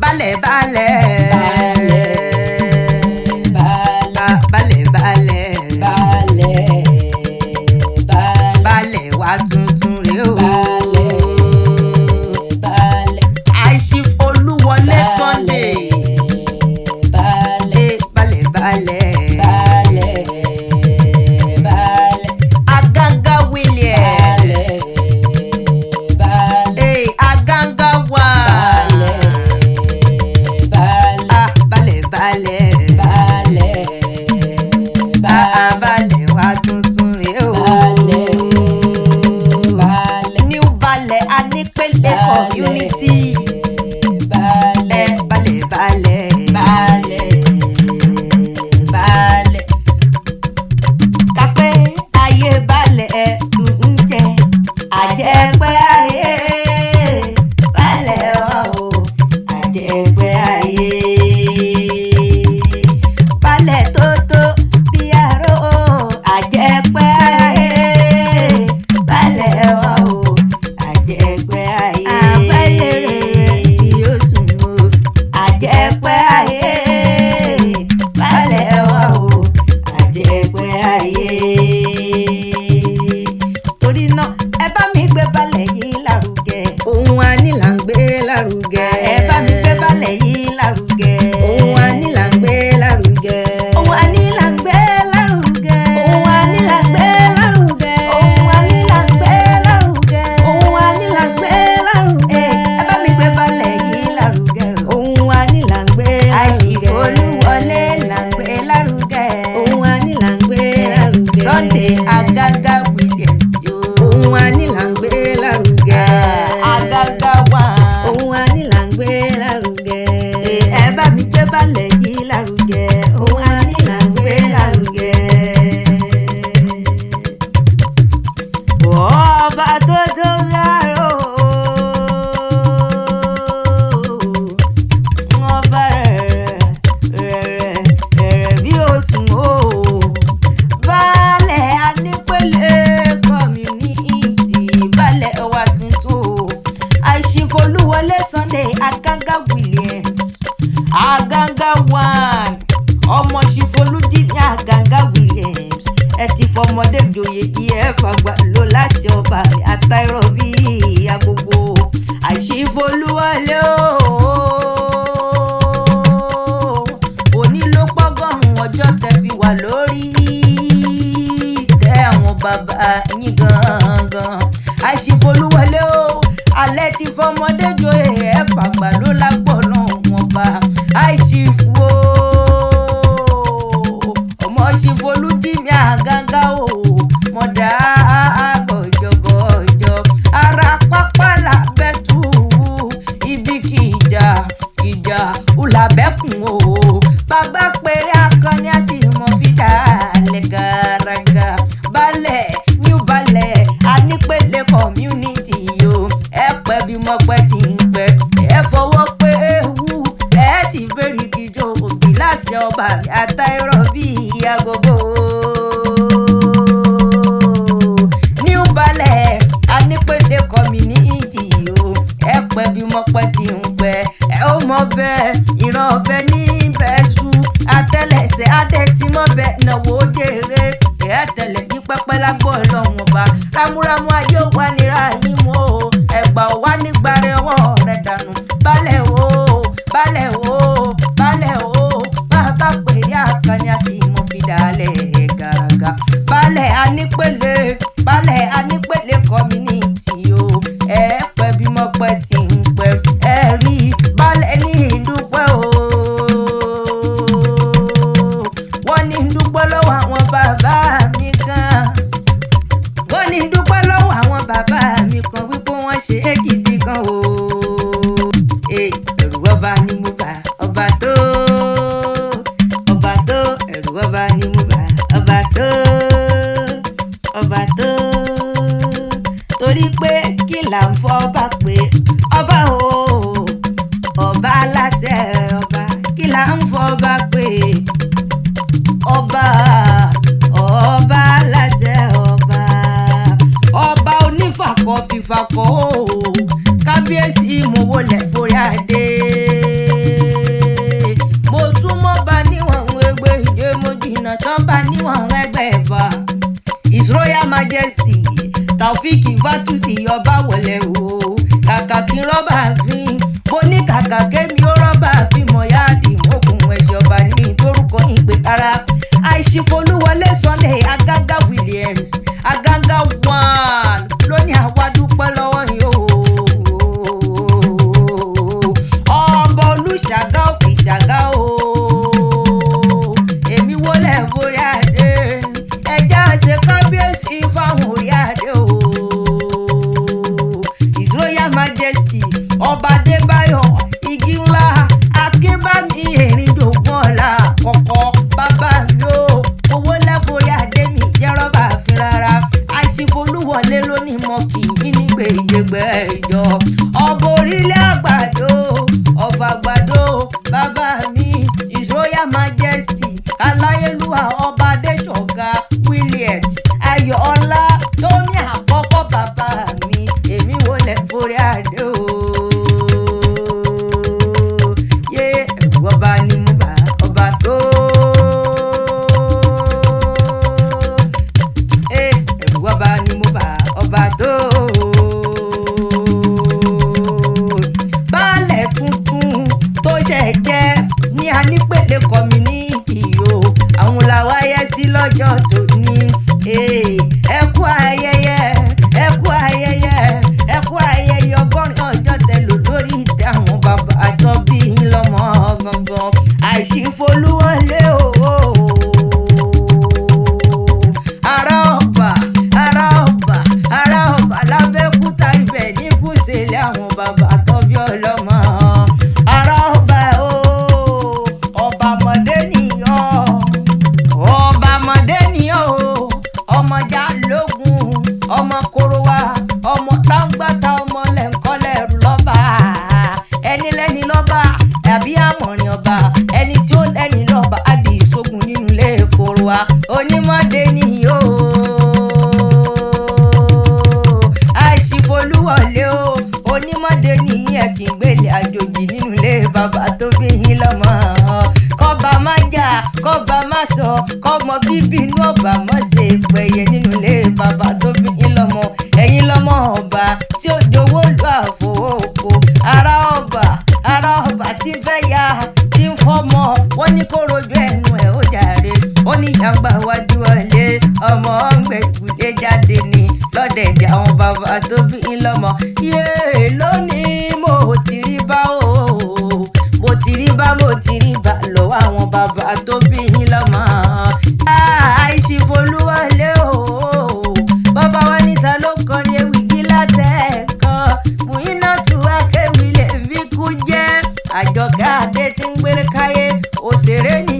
Balẹ̀ balẹ̀ balẹ̀ balẹ̀ balẹ̀ balẹ̀ balẹ̀ wá tuntun rè o. Balẹ̀ Chief Olúwọlé Sunday. Balẹ̀ balẹ̀ balẹ̀ balẹ̀ balẹ̀ Aganga William. Balẹ̀ Aganga wa. Balẹ̀ balẹ̀ balẹ̀ wá tuntun rè o. New balẹ̀ Anípele community. Balẹ̀ kápẹ́ ayé balẹ̀ dùn jẹ àjẹpẹ́ ayé balẹ̀ wá o àjẹpẹ́ ayé balẹ̀ tó bí aró àjẹpẹ́ ayé balẹ̀ wá o àjẹpẹ́ ayé abẹ́lẹ̀ rẹ̀ yóò tún o àjẹpẹ́ ayé balẹ̀ wá o àjẹpẹ́ ayé. Torí náà ẹ bá mi gbé balẹ̀ yìí lárugẹ. Ohun a ní là ń gbé lárugẹ. Ẹ bá mi gbé balẹ̀ yìí lárugẹ. Ohun a ní là ń gbé lárugẹ. Ohun a ní là ń gbé lárugẹ. Ohun a ní là ń gbé lárugẹ. Ohun a ní là ń gbé lárugẹ. Ohun a ní là ń gbé lárugẹ. Ẹ bá mi gbé balẹ̀ yìí lárugẹ. Ohun a ní là ń gbé lárugẹ. Chief Olúwọlé là ń gbé lárugẹ. Ohun a ní là ń gbé lárugẹ. Sunday Aganga Williams yo. Ohun a ní là ń gbé lárugẹ. Aganga wa. Ohun a ní là ń gbé lárugẹ. Ẹ bá mi gbé balẹ̀ yìí lárugẹ. Ohun a ní là ń gbé lárugẹ. Ọba tó yàrá ọba rẹ̀ bí òsùn o. Balẹ̀ Anípele community balẹ̀ wa tuntun o. Chief Olúwọlé Sunday Aganga Williams Aganga one ọmọ Chief Olúdìmí Aganga Williams. Ẹ ti fọmọdé joyè iye fàgbà ló láṣẹ ọba àtàìrọ̀ bí agogo. Chief Olúwọlé òní ló pọ́gọ́rùn ọjọ́ tẹ́ fi wà lórí tẹ́ àwọn bàbá yín gangan. Chief Olúwọlé alẹ́ ti fọmọdé joyè ẹ fàgbà ló lágbọ̀nà wọn bá. Chief ọmọ Chief Olúdìmí Aganga mọ̀dá gọ̀jọ̀gọ̀jọ̀ ara pápá làbẹ́tù ibi kìjà ulàbẹ́kùn o. Bàbá péré akọni àti ìmọ̀ fìdá lẹ̀ gàràgà. Balẹ̀ New balẹ̀ Anípele community yo. Ẹ pẹ́ bí mo pẹ́ ti ń pẹ́. Ẹ fọwọ́ pé ewu ẹ ti fẹ́rí kíjọ òbí láṣẹ ọba àtàìrọ̀ bí agogo. New balẹ̀ Anípele community yo. Ẹ pẹ́ bí mo pẹ́ ti ń pẹ́. Ẹ ó mọ bẹ́ẹ̀ ìran ọbẹ̀ níbẹ̀ sú. Àtẹ́lẹsẹ̀ adẹ́símọ́ bẹ́ẹ̀ náwó jèrè. Ẹ tẹ̀lé ní pẹ́pẹ́ lágbó ọlọ́run ọba. Rámúrámú ayé wà nira yín mú o. Ẹ̀gbà wà nígbàrẹ̀ ọwọ́ rẹ̀ dànù. Balẹ̀ o balẹ̀ o balẹ̀ o bàbá pèrè àkànní àti ìmọ̀ fìdálẹ̀ gàràgà. Balẹ̀ Anípele community o. Ẹ pẹ́ bí mo pẹ́ ti ń pẹ́. Ẹ rí balẹ̀ ní ìdúpẹ́ o. Wọ́n ní dúpẹ́ lọ́wọ́ àwọn bàbá mi kan. Wọ́n ní dúpẹ́ lọ́wọ́ àwọn bàbá mi kan wípé wọ́n ṣe é gidi gan o. Ẹ̀rù ọba ni mo bá ọba tó ẹ̀rù ọba ni mo bá ọba tó torí pé kí là ń fọ́ ọba pé ọba o ọba aláṣẹ ọba kí là ń fọ́ ọba pé ọba aláṣẹ ọba onífàkọ́ fífàkọ́ o kábíyèsí mo wọlé forí adé. Mo súnmọ́ bá níwọ̀n ẹgbẹ́ ìdè mo jìnnà sọ́ba níwọ̀n ẹgbẹ́ ẹ̀fà. His Royal Majesty Taofik Fatusi ọba wọlé o. Kàkà kí rọ́bà fín mo ní kàkà kémi ó rọ́bà fín mọ̀ yáàdì mọ́kùn ẹ̀ṣẹ̀ ọba ní torúkọ ìpè ara. Àìṣìfolúwọlé Sunday Agaga Williams Agaga one lónìí àwa dúpẹ́ lọ́wọ́ yìí o. Ọba Olúṣàgá òfìṣàgá o. Èmi wọlé forí adé ẹjẹ́ àṣẹ kábíyèsí fáwọn orí adé o. His Royal Majesty Ọba Adébáyọ̀ igi ńlá Akínbámi Èrìndògún ọ̀la kọ̀kọ́ bàbá mi o. Owó lẹ́forí adé mi jẹ́ rọ́bà fi rárá. Àìṣìfolúwọlé lónìí mọ́ kì í nígbè ìjẹgbẹ́ ìjọ. Ọba orílẹ̀ àgbàdo ọba àgbàdo bàbá mi His Royal Majesty aláyélúwà ọba Adéṣọ̀gá Williams Ayọ̀ọ́lá Tómi àkọ́kọ́ bàbá mi èmi wọlé forí adé o. Yé ẹ̀rù ọba ni mo bá ọba tó. Ẹ̀rù ọba ni mo bá ọba tó. Baálẹ̀ tuntun tó ṣẹ̀ jẹ́ ní Anípèlé community o. Àwọn làwáyé sí lọ́jọ́ tòní. Ẹ kú ayẹyẹ ẹ kú ayẹyẹ ẹ kú ayẹyẹ ọgọ́rin ọjọ́ tẹ̀lò lórí ìtẹ́ àwọn bàbá àjọ bí yín lọ́mọ gangan. Àìṣìfolúwọlé o. Ará ọba ará ọba ará ọba l'Abẹ́òkúta ibẹ̀ ní kùsẹ̀lẹ̀ àwọn bàbá tó bí ọlọ́mọ. Ará ọba o. Ọba mọ̀dé nìyàn ọba mọ̀dé nìyàn o. Ọmọ Jálógun ọmọ Korowa ọmọ tágbàtà ọmọ lẹ́ńkọ́lẹ́rù lọ́ba. Ẹni lẹ́ni lọ́ba àbí àmọ̀rìn ọba ẹni tí ó lẹ́ni lọ́ba àbí ìṣògùn nínú ilé Korowa onímọ̀dé nìyàn o. Àìṣìfolúwọlé o. Onímọ̀dé nìyẹn kì í gbélé àjòjì nínú ilé bàbá tó bí yín lọ́mọ. Kọ́ba má jà kọ́ba má sọ kọ́mọ bíbí inú ọba mọ̀ ṣe pẹ̀yẹ nínú ilé bàbá tó bí yín lọ́mọ. Ẹ̀yin lọ́mọ ọba tí ó jowó lu àfọwọ́fọ. Ará ọba tí fẹ́ ya tí ń fọ́mọ wọ́n ní kó rojú ẹnu ẹ̀ ó jàre. Ó ní ìjàgbá wájú ọ̀lẹ ọmọ ọ̀gbẹ̀gùdé jáde ní lọ́dẹ̀dẹ̀ àwọn bàbá tó bí yín lọ́mọ. Yé lónìí mo ti rí bá o. Mo ti rí bá lọ́wọ́ àwọn bàbá tó bí yín lọ́mọ. Àìṣìfolúwọlé o. Bàbá wa níta ló kọrin ewì yìí látẹ̀ẹ̀kan. Mùínátù Akéwì lè fi kú jẹ́. Àjọkẹ́ Adé tí ń gbére káyé òṣèré ni